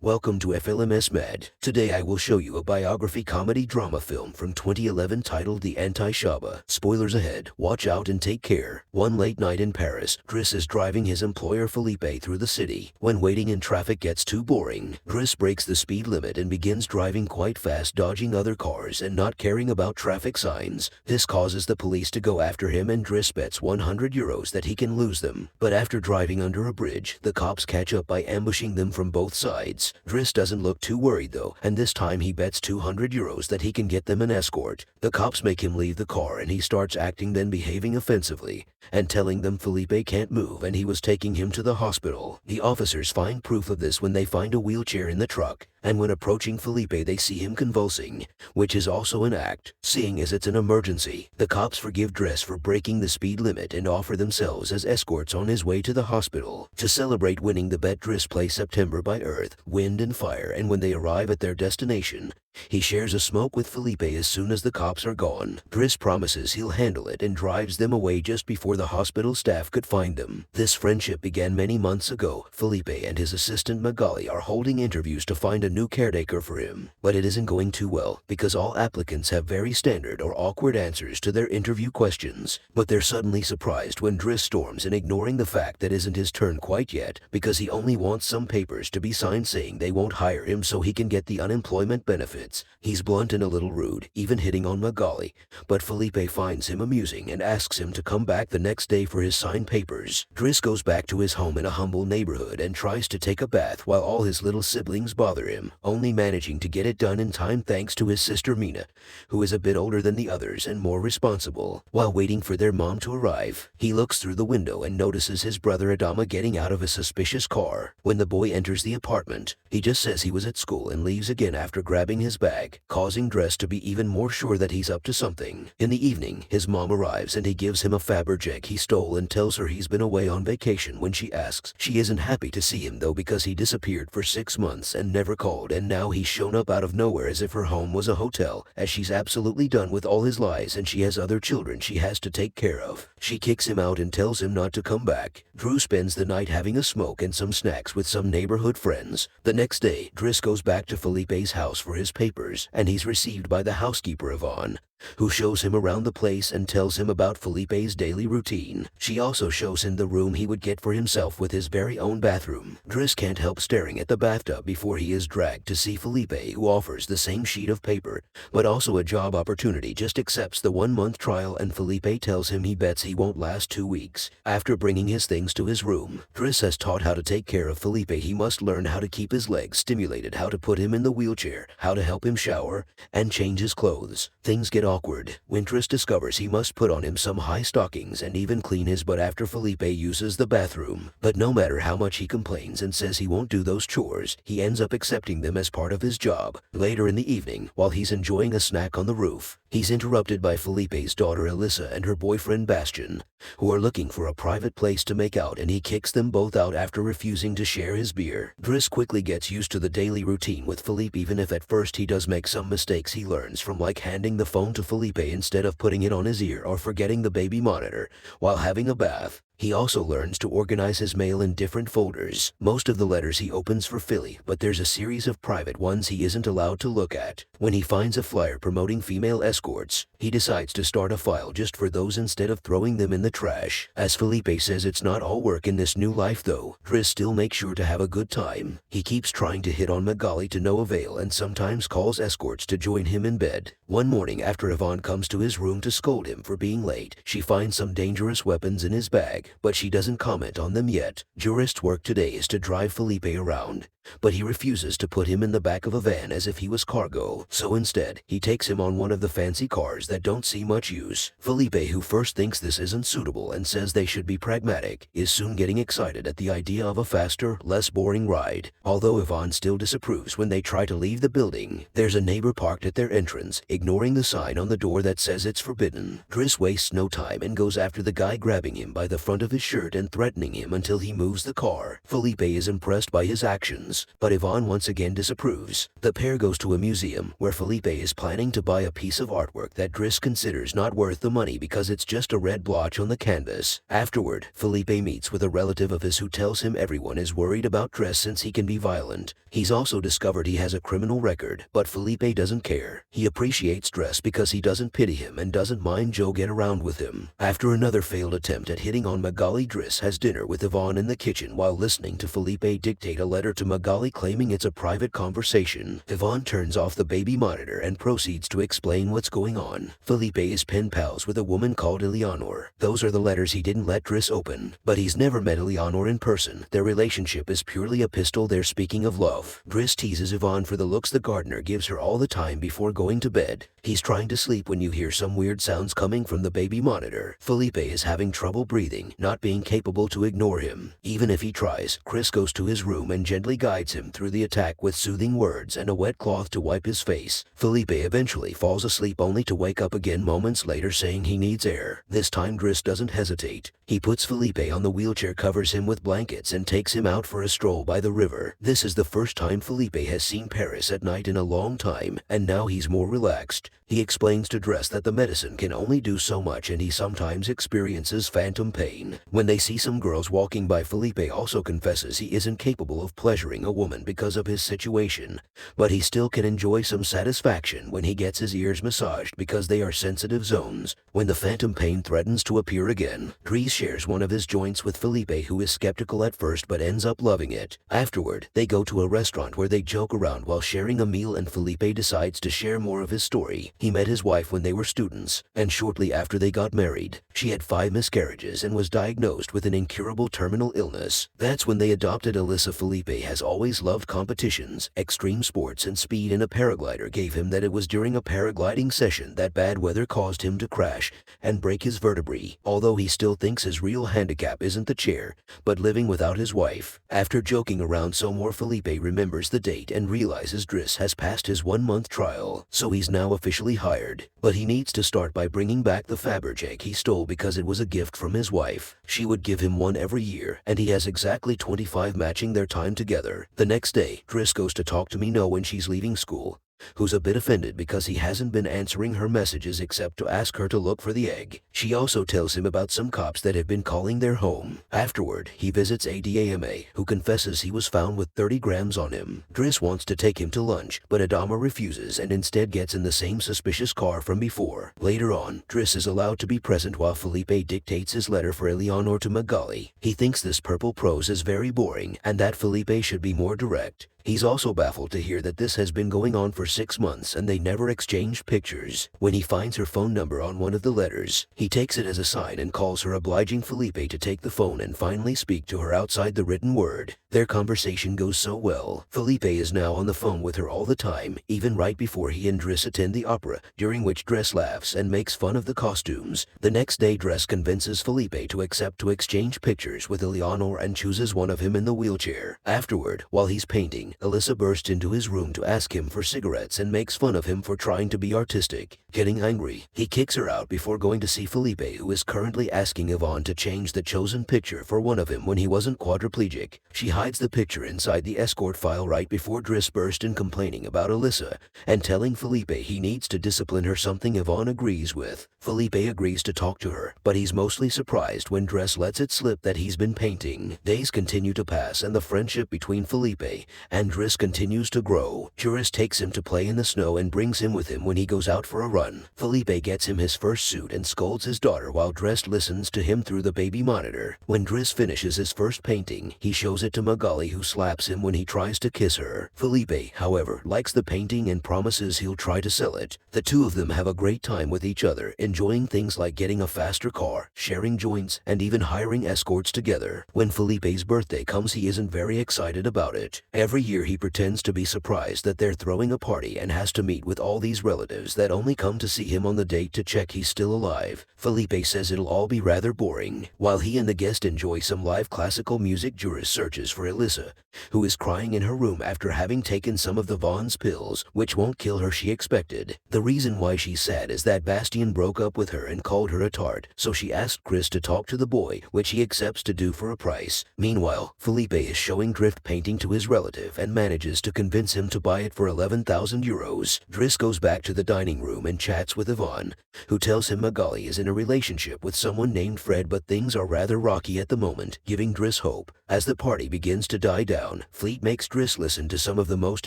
Welcome to Filmsmad. Today I will show you a biography comedy drama film from 2011 titled The Intouchables. Spoilers ahead, watch out and take care. One late night in Paris, Driss is driving his employer Philippe through the city. When waiting in traffic gets too boring, Driss breaks the speed limit and begins driving quite fast, dodging other cars and not caring about traffic signs. This causes the police to go after him, and Driss bets €100 that he can lose them. But after driving under a bridge, the cops catch up by ambushing them from both sides. Driss doesn't look too worried though, and this time he bets €200 that he can get them an escort. The cops make him leave the car and he starts acting, then behaving offensively and telling them Philippe can't move and he was taking him to the hospital. The officers find proof of this when they find a wheelchair in the truck, and when approaching Philippe they see him convulsing, which is also an act. Seeing as it's an emergency, the cops forgive Driss for breaking the speed limit and offer themselves as escorts on his way to the hospital. To celebrate winning the bet, Driss plays September by Earth, Wind and Fire, and when they arrive at their destination, he shares a smoke with Philippe as soon as the cops are gone. Driss promises he'll handle it and drives them away just before the hospital staff could find them. This friendship began many months ago. Philippe and his assistant Bengali are holding interviews to find a new caretaker for him, but it isn't going too well because all applicants have very standard or awkward answers to their interview questions. But they're suddenly surprised when Driss storms in, ignoring the fact that isn't his turn quite yet because he only wants some papers to be signed saying they won't hire him so he can get the unemployment benefit. He's blunt and a little rude, even hitting on Bengali, but Philippe finds him amusing and asks him to come back the next day for his signed papers. Driss goes back to his home in a humble neighborhood and tries to take a bath while all his little siblings bother him, only managing to get it done in time thanks to his sister Mina, who is a bit older than the others and more responsible. While waiting for their mom to arrive, he looks through the window and notices his brother Adama getting out of a suspicious car. When the boy enters the apartment, he just says he was at school and leaves again after grabbing his bag, causing Driss to be even more sure that he's up to something. In the evening, his mom arrives and he gives him a fabergé he stole and tells her he's been away on vacation. When she asks, she isn't happy to see him though because he disappeared for 6 months and never called, and now he's shown up out of nowhere as if her home was a hotel, as she's absolutely done with all his lies and she has other children she has to take care of. She kicks him out and tells him not to come back. Drew spends the night having a smoke and some snacks with some neighborhood friends. The next day, Driss goes back to Philippe's house for his papers, and he's received by the housekeeper Yvonne, who shows him around the place and tells him about Philippe's daily routine. She also shows him the room he would get for himself with his very own bathroom. Driss can't help staring at the bathtub before he is dragged to see Philippe, who offers the same sheet of paper, but also a job opportunity. Just accepts the 1-month trial, and Philippe tells him he bets he won't last 2 weeks. After bringing his things to his room, Driss has taught how to take care of Philippe. He must learn how to keep his legs stimulated, how to put him in the wheelchair, how to help him shower, and change his clothes. Things get awkward when Driss discovers he must put on him some high stockings and even clean his butt after Philippe uses the bathroom. But no matter how much he complains and says he won't do those chores, he ends up accepting them as part of his job. Later in the evening, while he's enjoying a snack on the roof, he's interrupted by Philippe's daughter Alyssa and her boyfriend Bastian, who are looking for a private place to make out, and he kicks them both out after refusing to share his beer. Driss quickly gets used to the daily routine with Philippe, even if at first he does make some mistakes he learns from, like handing the phone to Philippe instead of putting it on his ear or forgetting the baby monitor while having a bath. He also learns to organize his mail in different folders. Most of the letters he opens for Philly, but there's a series of private ones he isn't allowed to look at. When he finds a flyer promoting female escorts, he decides to start a file just for those instead of throwing them in the trash. As Philippe says it's not all work in this new life though, Driss still makes sure to have a good time. He keeps trying to hit on Bengali to no avail and sometimes calls escorts to join him in bed. One morning, after Yvonne comes to his room to scold him for being late, she finds some dangerous weapons in his bag, but she doesn't comment on them yet. Jurist's work today is to drive Philippe around, but he refuses to put him in the back of a van as if he was cargo, so instead, he takes him on one of the fancy cars that don't see much use. Philippe, who first thinks this isn't suitable and says they should be pragmatic, is soon getting excited at the idea of a faster, less boring ride. Although Yvonne still disapproves when they try to leave the building, there's a neighbor parked at their entrance, ignoring the sign on the door that says it's forbidden. Driss wastes no time and goes after the guy, grabbing him by the front of his shirt and threatening him until he moves the car. Philippe is impressed by his actions suggestions, but Yvonne once again disapproves. The pair goes to a museum where Philippe is planning to buy a piece of artwork that Driss considers not worth the money because it's just a red blotch on the canvas. Afterward, Philippe meets with a relative of his who tells him everyone is worried about Driss since he can be violent. He's also discovered he has a criminal record, but Philippe doesn't care. He appreciates Driss because he doesn't pity him and doesn't mind Joe get around with him. After another failed attempt at hitting on Bengali, Driss has dinner with Yvonne in the kitchen while listening to Philippe dictate a letter to Bengali claiming it's a private conversation. Yvonne turns off the baby monitor and proceeds to explain what's going on. Philippe is pen pals with a woman called Eleanor. Those are the letters he didn't let Driss open, but he's never met Eleanor in person. Their relationship is purely a pistol they're speaking of love. Driss teases Yvonne for the looks the gardener gives her all the time before going to bed. He's trying to sleep when you hear some weird sounds coming from the baby monitor. Philippe is having trouble breathing, not being capable to ignore him. Even if he tries, Chris goes to his room and gently guides him through the attack with soothing words and a wet cloth to wipe his face. Philippe eventually falls asleep only to wake up again moments later saying he needs air. This time Driss doesn't hesitate. He puts Philippe on the wheelchair, covers him with blankets and takes him out for a stroll by the river. This is the first time Philippe has seen Paris at night in a long time, and now he's more relaxed. He explains to Driss that the medicine can only do so much and he sometimes experiences phantom pain. When they see some girls walking by, Philippe also confesses he isn't capable of pleasuring a woman because of his situation, but he still can enjoy some satisfaction when he gets his ears massaged because they are sensitive zones. When the phantom pain threatens to appear again, Driss shares one of his joints with Philippe, who is skeptical at first but ends up loving it. Afterward, they go to a restaurant where they joke around while sharing a meal and Philippe decides to share more of his story. He met his wife when they were students, and shortly after they got married, she had 5 miscarriages and was diagnosed with an incurable terminal illness. That's when they adopted Alyssa. Philippe has always loved competitions, extreme sports and speed, and a paraglider gave him that. It was during a paragliding session that bad weather caused him to crash and break his vertebrae, although he still thinks his real handicap isn't the chair, but living without his wife. After joking around some more, Philippe remembers the date and realizes Driss has passed his 1-month trial, so he's now officially hired. But he needs to start by bringing back the Fabergé he stole because it was a gift from his wife. She would give him one every year, and he has exactly 25 matching their time together. The next day, Driss goes to talk to Mino when she's leaving school, who's a bit offended because he hasn't been answering her messages except to ask her to look for the egg. She also tells him about some cops that have been calling their home. Afterward, he visits Adama, who confesses he was found with 30 grams on him. Driss wants to take him to lunch, but Adama refuses and instead gets in the same suspicious car from before. Later on, Driss is allowed to be present while Philippe dictates his letter for Eleanor to Bengali. He thinks this purple prose is very boring and that Philippe should be more direct. He's also baffled to hear that this has been going on for 6 months and they never exchanged pictures. When he finds her phone number on one of the letters, he takes it as a sign and calls her, obliging Philippe to take the phone and finally speak to her outside the written word. Their conversation goes so well. Philippe is now on the phone with her all the time, even right before he and Driss attend the opera, during which Driss laughs and makes fun of the costumes. The next day, Driss convinces Philippe to accept to exchange pictures with Eleanor and chooses one of him in the wheelchair. Afterward, while he's painting, Alyssa bursts into his room to ask him for cigarettes and makes fun of him for trying to be artistic. Getting angry, he kicks her out before going to see Philippe, who is currently asking Yvonne to change the chosen picture for one of him when he wasn't quadriplegic. She hides the picture inside the escort file right before Driss burst in complaining about Alyssa and telling Philippe he needs to discipline her, something Yvonne agrees with. Philippe agrees to talk to her, but he's mostly surprised when Driss lets it slip that he's been painting. Days continue to pass and the friendship between Philippe and Driss continues to grow. Driss takes him to play in the snow and brings him with him when he goes out for a run. Philippe gets him his first suit and scolds his daughter while Driss listens to him through the baby monitor. When Driss finishes his first painting, he shows it to Bengali, who slaps him when he tries to kiss her. Philippe, however, likes the painting and promises he'll try to sell it. The two of them have a great time with each other, enjoying things like getting a faster car, sharing joints, and even hiring escorts together. When Philippe's birthday comes, he isn't very excited about it. Every year he pretends to be surprised that they're throwing a party and has to meet with all these relatives that only come to see him on the date to check he's still alive. Philippe says it'll all be rather boring. While he and the guest enjoy some live classical music, Driss searches for Alyssa, who is crying in her room after having taken some of the Vaughn's pills, which won't kill her she expected. The reason why she's sad is that Bastien broke up with her and called her a tart, so she asked Chris to talk to the boy, which he accepts to do for a price. Meanwhile, Philippe is showing drift painting to his relative and manages to convince him to buy it for 11,000 euros. Driss goes back to the dining room and chats with Yvonne, who tells him Bengali is in a relationship with someone named Fred, but things are rather rocky at the moment, giving Driss hope. As the party begins to die down, Philippe makes Driss listen to some of the most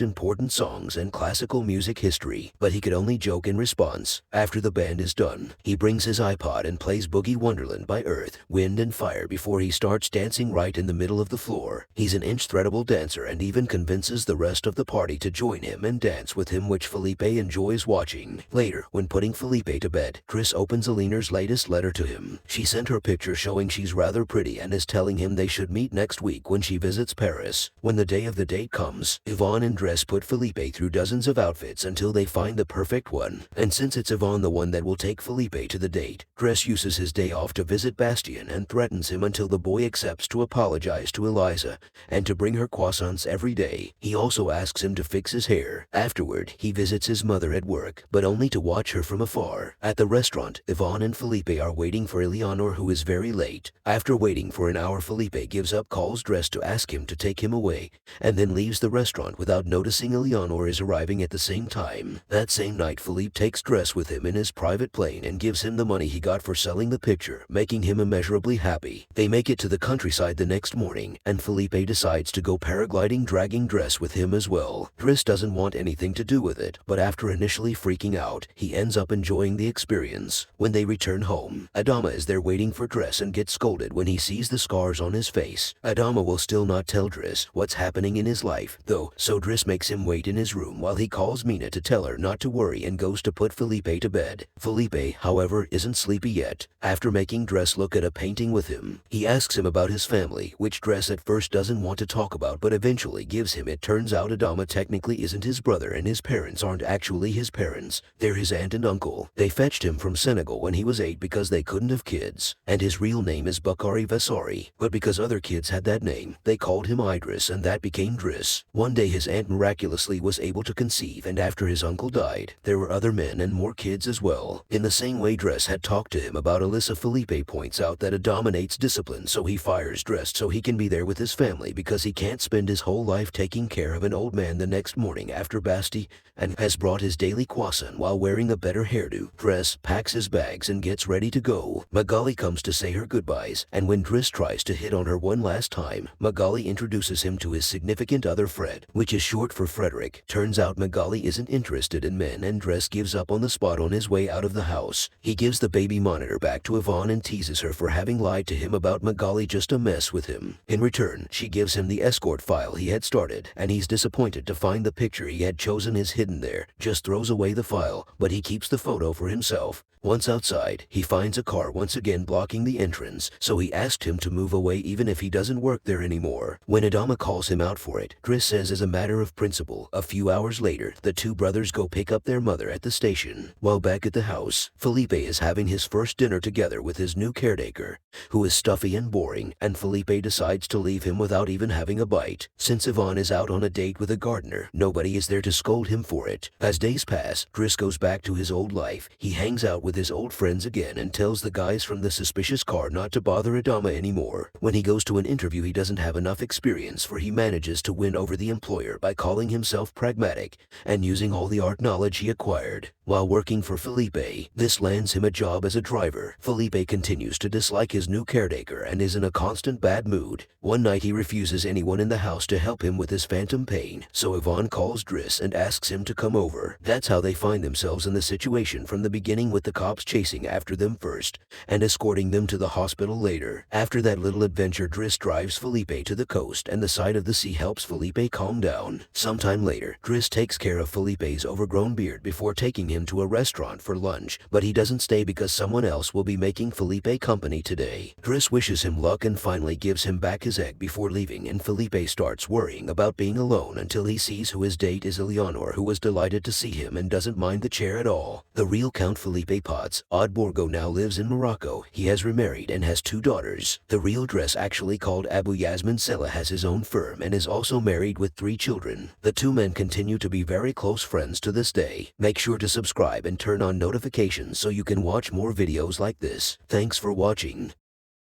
important songs in classical music history, but he could only joke in response. After the band is done, he brings his iPod and plays Boogie Wonderland by Earth, Wind and Fire before he starts dancing right in the middle of the floor. He's an inch-threadable dancer and even convinces the rest of the party to join him and dance with him, which Philippe enjoys watching. Later, when putting Philippe to bed, Driss opens Alina's latest letter to him. She sent her picture showing she's rather pretty and is telling him they should meet next week when she visits Paris. When the day of the date comes, Yvonne and Driss put Philippe through dozens of outfits until they find the perfect one. And since it's Yvonne the one that will take Philippe to the date, Driss uses his day off to visit Bastien and threatens him until the boy accepts to apologize to Eliza and to bring her croissants every day. He also asks him to fix his hair. Afterward, he visits his mother at work, but only to watch her from afar. At the restaurant, Yvonne and Philippe are waiting for Eleanor, who is very late. After waiting for an hour, Philippe gives up, calls Driss to ask him to take him away, and then leaves the restaurant without noticing Eleanor is arriving at the same time. That same night, Philippe takes Driss with him in his private plane and gives him the money he got for selling the picture, making him immeasurably happy. They make it to the countryside the next morning, and Philippe decides to go paragliding, dragging Driss with him as well. Driss doesn't want anything to do with it, but after initially freaking out, he ends up enjoying the experience. When they return home, Adama is there waiting for Driss and gets scolded when he sees the scars on his face. Adama will still not tell Driss what's happening in his life, though, so Driss makes him wait in his room while he calls Mina to tell her not to worry and goes to put Philippe to bed. Philippe, however, isn't sleepy yet. After making Driss look at a painting with him, he asks him about his family, which Driss at first doesn't want to talk about but eventually gives him. It turns out Adama technically isn't his brother and his parents aren't actually his parents. They're his aunt and uncle. They fetched him from Senegal when he was 8 because they couldn't have kids, and his real name is Bakari Vasari, but because other kids had that name, they called him Idris, and that became Driss. One day his aunt miraculously was able to conceive, and after his uncle died, there were other men and more kids as well. In the same way Driss had talked to him about Alyssa, Philippe points out that Adama needs discipline, so he fires Driss so he can be there with his family because he can't spend his whole life taking care of an old man. The next morning after Basti and has brought his daily croissant while wearing a better hairdo, Driss packs his bags and gets ready to go. Magali comes to say her goodbyes, and when Driss tries to hit on her one last time, Magali introduces him to his significant other Fred, which is short for Frederick. Turns out Magali isn't interested in men, and Driss gives up on the spot. On his way out of the house, he gives the baby monitor back to Yvonne and teases her for having lied to him about Magali just to mess with him. In return, she gives him the escort file he had started, and he's disappointed to find the picture he had chosen is hidden there. Just throws away the file, but he keeps the photo for himself. Once outside, he finds a car once again blocking the entrance, so he asked him to move away even if he doesn't work there anymore. When Adama calls him out for it, Driss says as a matter of principle. A few hours later, the two brothers go pick up their mother at the station. While back at the house, Philippe is having his first dinner together with his new caretaker, who is stuffy and boring, and Philippe decides to leave him without even having a bite. Since Yvonne is out on a date with a gardener, nobody is there to scold him for it. As days pass, Driss goes back to his old life. He hangs out with his old friends again and tells the guys from the suspicious car not to bother Adama anymore. When he goes to an interview, he doesn't have enough experience, for he manages to win over the employer by calling himself pragmatic and using all the art knowledge he acquired. While working for Philippe, this lands him a job as a driver. Philippe continues to dislike his new caretaker and is in a constant bad mood. One night he refuses anyone in the house to help him with his phantom pain, so Yvonne calls Driss and asks him to come over. That's how they find themselves in the situation from the beginning, with the cops chasing after them first and escorting them to the hospital later. After that little adventure, Driss drives Philippe to the coast, and the sight of the sea helps Philippe calm down. Sometime later, Driss takes care of Philippe's overgrown beard before taking him to a restaurant for lunch, but he doesn't stay because someone else will be making Philippe company today. Driss wishes him luck and finally gives him back his egg before leaving, and Philippe starts worrying about being alone until he sees who his date is, Eleanor, who was delighted to see him and doesn't mind the chair at all. The real Count Philippe Potts, Odd-Borgo, now lives in Morocco. He has remarried and has 2 daughters. The real Driss, actually called Abu Yasmin Sella, has his own firm and is also married with 3 children. The 2 men continue to be very close friends to this day. Make sure to subscribe and turn on notifications so you can watch more videos like this. Thanks for watching.